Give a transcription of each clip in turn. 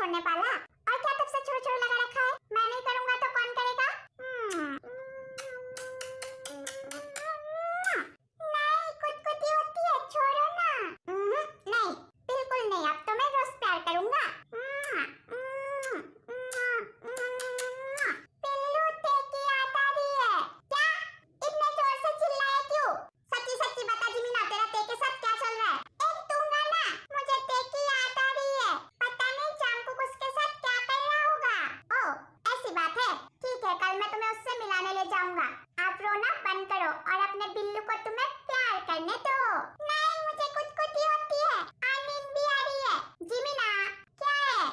छोड़ने वाला। और क्या तब से छोड़ छोड़ लगा रखा है? मैं नहीं करूंगा तो कौन करेगा? नहीं, कुटकुटी होती है, छोड़ो ना। नहीं, बिल्कुल नहीं, अब तो मैं रोज प्यार करूंगा। पिल्लू टेकी याद आ रही है क्या? इतने जोर से चिल्लाए क्यों? सच्ची सच्ची बता जिमीना, तेरा ते के साथ क्या चल रहा है? एक दूंगा ना, मुझे ते की याद आ रही है। पता नहीं चांकुक उसके साथ क्या कर रहा होगा। ओह ऐसी बात है, ठीक है, कल मैं तुम्हें उससे मिलाने ले जाऊंगा। आप रोना बंद करो और अपने बिल्लू को तुम्हें प्यार करने दो। नहीं, मुझे कुटकुटी होती है और नींद भी आ रही है। जिमीना क्या है?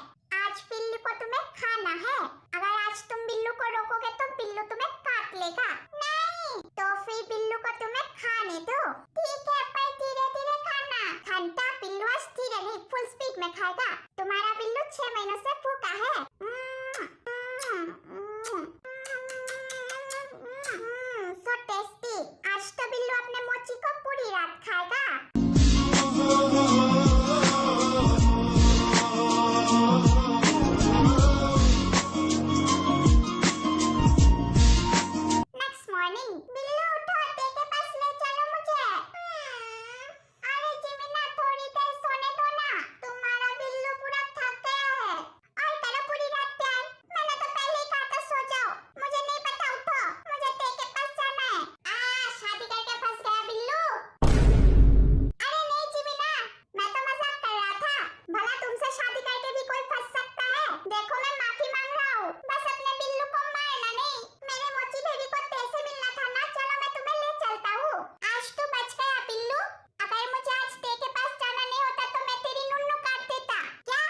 आज बिल्लू को तुम्हें खाना है। अगर आज तुम बिल्लू को रोकोगे तो बिल्लू तुम्हें काट लेगा। नहीं, तो फिर बिल्लू को तुम्हें खाने दो। ठीक है, पर धीरे धीरे खाना। घंटा बिल्लू आज धीरे नहीं फुल स्पीड में खाएगा। तुम्हारा बिल्लू 6 महीनों से भूखा है। So tasty. आज तो बिल्लू अपने मोची को पूरी रात खाएगा। नेक्स्ट मॉर्निंग, बिल्लू उठो, ते के पास ले चलो मुझे। अरे जिमीना, थोड़ी देर सोने दो ना। तुम्हारा बिल्लू पूरा थक गया है। और करो पूरी रात प्यार। मैंने तो पहले ही कहा था सो जाओ। मुझे नहीं पता, उठो, मुझे ते के पास जाना है। शादी करके फंस गया बिल्लू। अरे नहीं जिमीना, मैं तो मजाक कर रहा था। भला तुमसे शादी करके भी कोई फंस सकता है? देखो मैं माफी मांग रहा हूँ। बस अपने बिल्लू को मारना नहीं। मेरे मोची बेबी को तेरे से मिलना था ना, चलो मैं तुम्हें ले चलता हूँ। आज तू बच गया बिल्लू। अगर मुझे आज ते के पास जाना नहीं होता तो मैं तेरी नुन्नू काट देता। क्या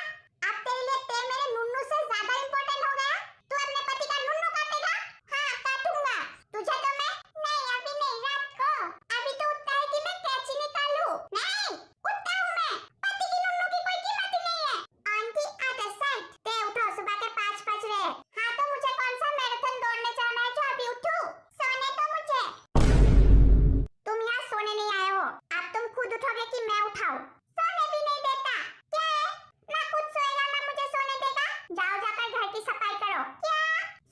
अब तेरे लिए ते मेरे नुन्नू से ज्यादा इम्पोर्टेंट हो गया? तू अपने पति का नुन्नू काटेगा? हाँ काटूंगा। तुझे तो मैं नहीं, अभी नहीं, रात को। अभी तो उठता है कि मैं कैंची निकालूं। नहीं उठता हूँ मैं। पति की नुन्नू की कोई कीमत ही नहीं है। Aunty other side. ते उठो, सुबह के 5 बज रहे हैं। हाँ तो मुझे कौन सा मैराथन दौड़ने जाना है जो अभी उठूं? सोने दो मुझे। तुम यहाँ सोने नहीं आए हो। अब तुम खुद उठोगे कि मैं उठाऊं? सोने भी नहीं देता। क्या है? ना खुद सोएगा ना मुझे सोने देगा। जाओ जाकर घर की सफाई करो। क्या?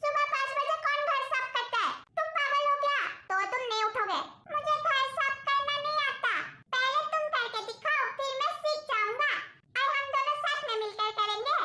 सुबह 5 बजे कौन घर साफ करता है? तुम पागल हो क्या? तो तुम नहीं उठोगे। मुझे घर साफ करना नहीं आता। पहले तुम करके दिखाओ, फिर मैं सीख जाऊंगा। और हम दोनों साथ में मिलकर करेंगे।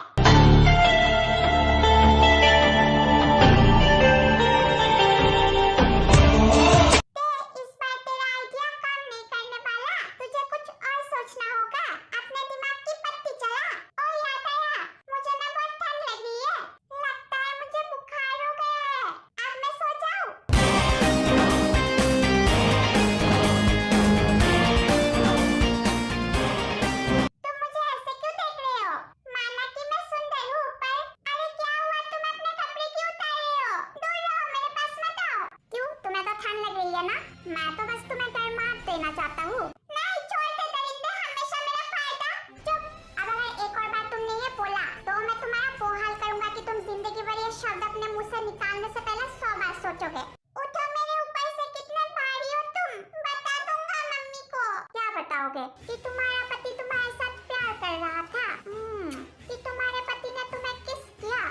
इस बार तेरा आइडिया काम नहीं करने वाला। तुझे कुछ और सोचना होगा। अपने दिमाग की पत्ती चला। ओ याद आया, मुझे ना बहुत ठंड लग रही है। लगता है मुझे बुखार हो गया है। अब मैं सो जाऊं? तुम मुझे ऐसे क्यों देख रहे हो? माना कि मैं सुंदर हूँ, पर अरे क्या हुआ, तुम अपने कपड़े क्यों उतार रहे हो? दूर रहो, मेरे पास मत आओ। क्यों, तुम्हें तो ठंड लग रही है ना? मैं तो बस तुम्हें गर्माहट देना चाहता हूँ। नहीं, छोड़ दे दरिंदे, हमेशा मेरा फायदा। चुप। अब अगर एक और बार तुमने ये बोला तो मैं तुम्हारा वो हाल करूंगा कि तुम जिंदगी भर ये शब्द अपने मुंह से निकालने से पहले 100 बार सोचोगे। उठो, मेरे ऊपर से कितने भारी हो तुम। बता दूंगा मम्मी को। क्या बताओगे? कि तुम्हारा पति तुम्हारे साथ प्यार कर रहा था। कि तुम्हारे पति ने तुम्हें किस किया।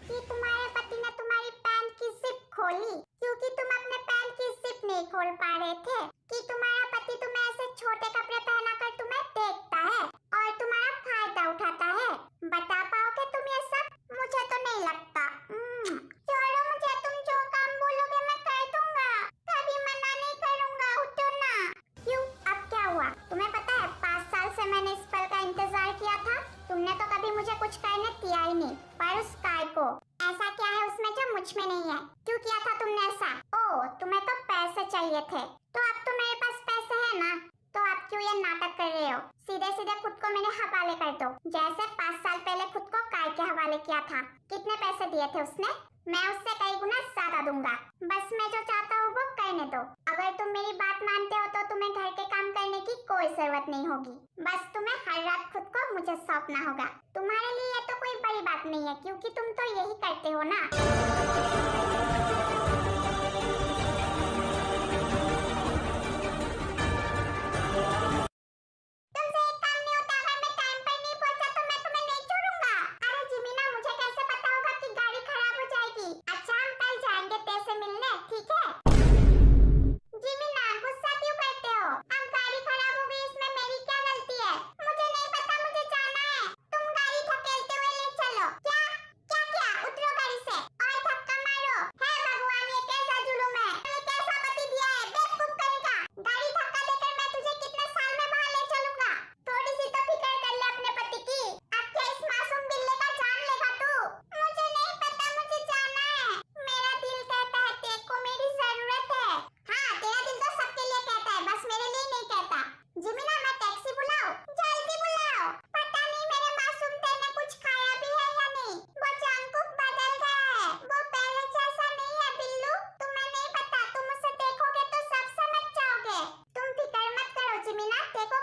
कि तुम्हारे पति ने तुम्हारी पैंट की जिप खोली क्योंकि तुम अपने पैंट की जिप नहीं खोल पा रहे थे। कि तुम्हारा पति तुम्हें ऐसे छोटे कपड़े पहनाकर तुम्हें देखता है और तुम्हारा फायदा उठाता है। बता पाओगे तुम ये सब? मुझे तो नहीं लगता। छोड़ो मुझे, तुम जो काम बोलोगे मैं कर दूंगा। कभी मना नहीं करूंगा, उठो ना। क्यों, अब क्या हुआ? तुम्हें पता है 5 साल से मैंने इस पल का इंतजार किया था। तुमने तो कभी मुझे कुछ करने दिया ही नहीं। पर उस काय को ऐसा क्या है उसमें जो मुझ में नहीं है? क्यों किया था तुमने ऐसा? ओह, तुम्हें तो पैसे चाहिए थे। तो अब तो मेरे पास पैसे है ना, तो आप क्यों ये नाटक कर रहे हो? सीधे सीधे खुद को मेरे हवाले कर दो, जैसे 5 साल पहले खुद को काय के हवाले किया था। कितने पैसे दिए थे उसने? मैं उससे कई गुना ज्यादा दूंगा। बस मैं जो चाहता हूँ वो करने दो। अगर तुम मेरी बात मानते हो तो तुम्हें घर के काम करने की कोई जरूरत नहीं होगी। बस तुम्हें हर रात खुद को मुझे सौंपना होगा। तुम्हारे लिए ये तो कोई बड़ी बात नहीं है, क्योंकि तुम तो यही करते हो ना। तुमसे एक काम नहीं होता। अगर मैं टाइम पर नहीं पहुंचा तो मैं तुम्हें नहीं छोड़ूंगा।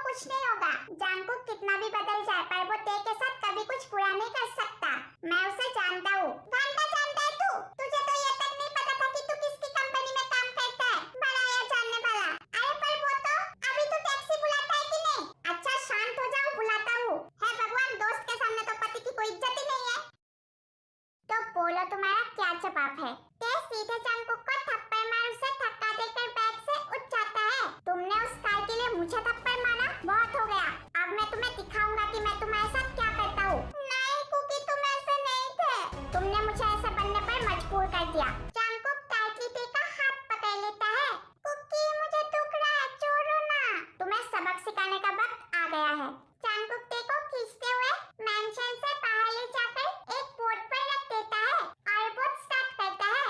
कुछ नहीं होगा। जंगकुक कितना भी बदल जाए पर वो ते के साथ कभी कुछ बुरा नहीं कर सकता। मैं उसे जानता हूँ। घंटा जानता है तू? तुझे तो ये तक नहीं पता था कि तू किसकी कंपनी में काम करता है। बड़ा या जानने वाला। अरे पर वो तो अभी तो टैक्सी बुलाता है कि नहीं? अच्छा शांत हो जाओ, बुलाता हूँ। हे भगवान, दोस्त के सामने तो पति की कोई इज्जत ही नहीं है। तो बोलो तुम्हारा क्या जवाब है? ते सीधे जंगकुक को थप्पड़ मार उसे धक्का देकर बैग से उठ जाता है। तुमने उस कार के लिए मुझे थप्पड़ मारा, बहुत हो गया। अब मैं तुम्हें दिखाऊंगा कि मैं तुम्हारे साथ क्या करता हूँ। नहीं कुकी, तुम ऐसे नहीं थे। तुमने मुझे ऐसे बनने पर मजबूर कर दिया। जंगकुक टाइटली ते का हाथ पकड़ लेता है। कुकी मुझे दुख रहा है, छोड़ो ना। तुम्हें सबक सिखाने का वक्त आ गया है। जंगकुक ते को खींचते हुए मैंशन से बाहर ले जाकर एक बोर्ड पर रख देता है और बोर्ड स्टार्ट करता है।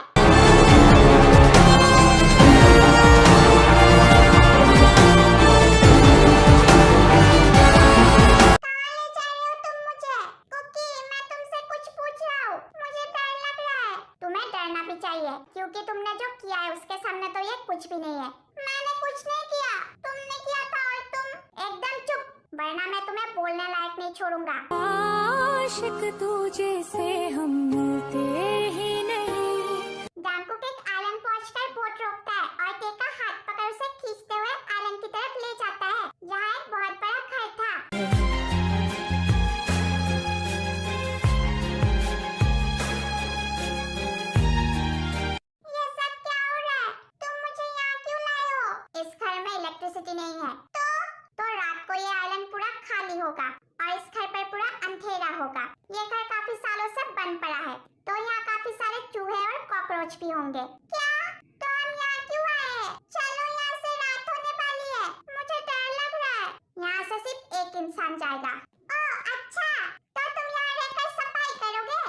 चाहिए क्योंकि तुमने जो किया है उसके सामने तो ये कुछ भी नहीं है। मैंने कुछ नहीं किया, तुमने किया था और तुम एकदम चुप, वरना मैं तुम्हें बोलने लायक नहीं छोड़ूंगा। आशिक तुझे से हम मिलते ही नहीं। जंगकुक एक आइलैंड पहुंचकर बोट रोकता है और ते का हाथ पकड़ उसे खींचते हुए आइलैंड की तरफ ले जाता है जहाँ एक बहुत बड़ा घर था। इस घर में इलेक्ट्रिसिटी नहीं है तो रात को ये आइलैंड पूरा खाली होगा और इस घर पर पूरा अंधेरा होगा। ये घर काफी सालों से बंद पड़ा है तो यहाँ काफी सारे चूहे और कॉकरोच भी होंगे। क्या? तो हम यहाँ क्यों आए? चलो, यहाँ से रात होने वाली है, मुझे डर लग रहा है। यहाँ से सिर्फ एक इंसान जाएगा। ओह अच्छा, तो तुम यहाँ रहकर सफाई करोगे?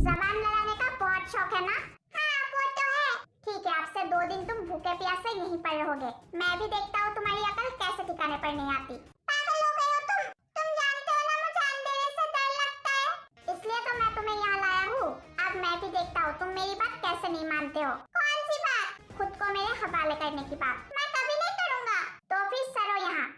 जबान लड़ाने का बहुत शौक है ना? हाँ वो तो है। ठीक है, आपसे 2 दिन तुम भूखे प्यासे यहीं पर रहोगे। मैं भी देखता हूँ तुम्हारी अकल कैसे ठिकाने पर नहीं आती। पागल हो गए हो तुम? तुम जानते हो ना मुझे अंधेरे से डर लगता है, इसलिए तो मैं तुम्हें यहाँ लाया हूँ। अब मैं भी देखता हूँ तुम मेरी बात कैसे नहीं मानते हो। कौन सी बात? खुद को मेरे हवाले करने की बात। मैं कभी नहीं करूँगा। तो फिर सरो यहाँ।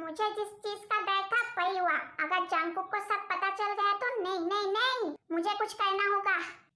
मुझे जिस चीज का डर था वही हुआ। अगर जंगकुक को सब पता चल गया तो नहीं, मुझे कुछ करना होगा।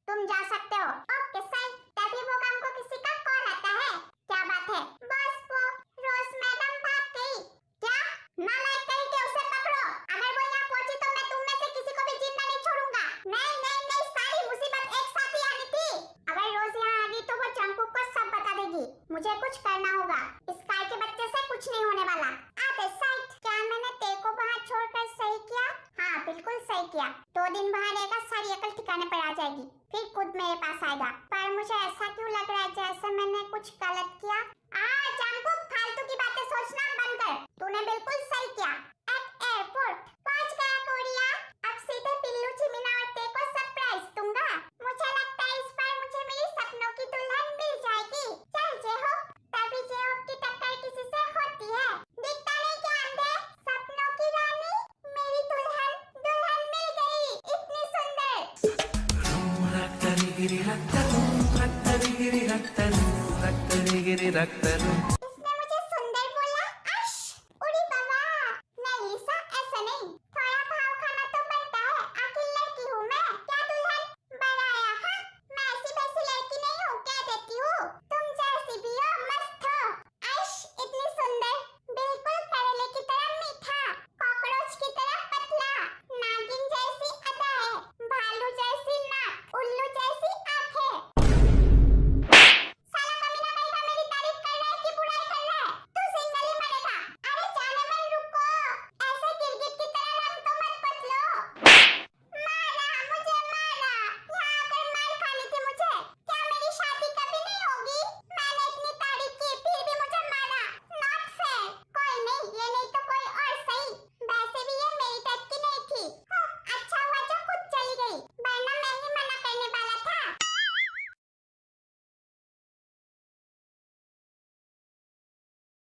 तुम जा सकते हो। Okay sir. तभी वो हमको किसी का कॉल आता है। क्या बात है? बस वो रोज मैडम भाग गई। क्या? नालायक कहीं के, उसे पकड़ो। अगर वो यहाँ पहुंची तो मैं तुम में से किसी को भी जिंदा नहीं छोड़ूंगा। नहीं, सारी मुसीबत एक साथ ही आनी थी। अगर रोज यहाँ आ गई तो वो जंगकुक को सब बता देगी। मुझे कुछ करना होगा। इस काय के बच्चे से कुछ नहीं होने वाला। आते साइड। क्या मैंने ते को वहाँ छोड़कर सही किया? हाँ बिल्कुल सही किया। 2 दिन वहाँ रहेगा, सारी अकल ठिकाने पर आ जाएगी, फिर खुद मेरे पास आएगा। पर मुझे ऐसा क्यों लग रहा है जैसे मैंने कुछ गलत किया? जंगकुक, फालतू की बातें सोचना बंद कर। तूने बिल्कुल सही किया। एट एयरपोर्ट पहुंच गया कोरिया। अब सीधे पिल्लू चिमिना और ते को सरप्राइज दूंगा। मुझे लगता है इस बार मुझे मेरी सपनों की दुल्हन मिल जाएगी। चल जेहोप, तभी जेहोप की टक्कर किसी से होती है। दिखता नहीं क्या अंधे? सपनों की रानी, मेरी दुल्हन मिल गई। इतनी सुंदर। रक्तरी गिरी रक्तरू, रक्तरी गिरी रक्तरू, रक्तरी गिरी रक्तरू।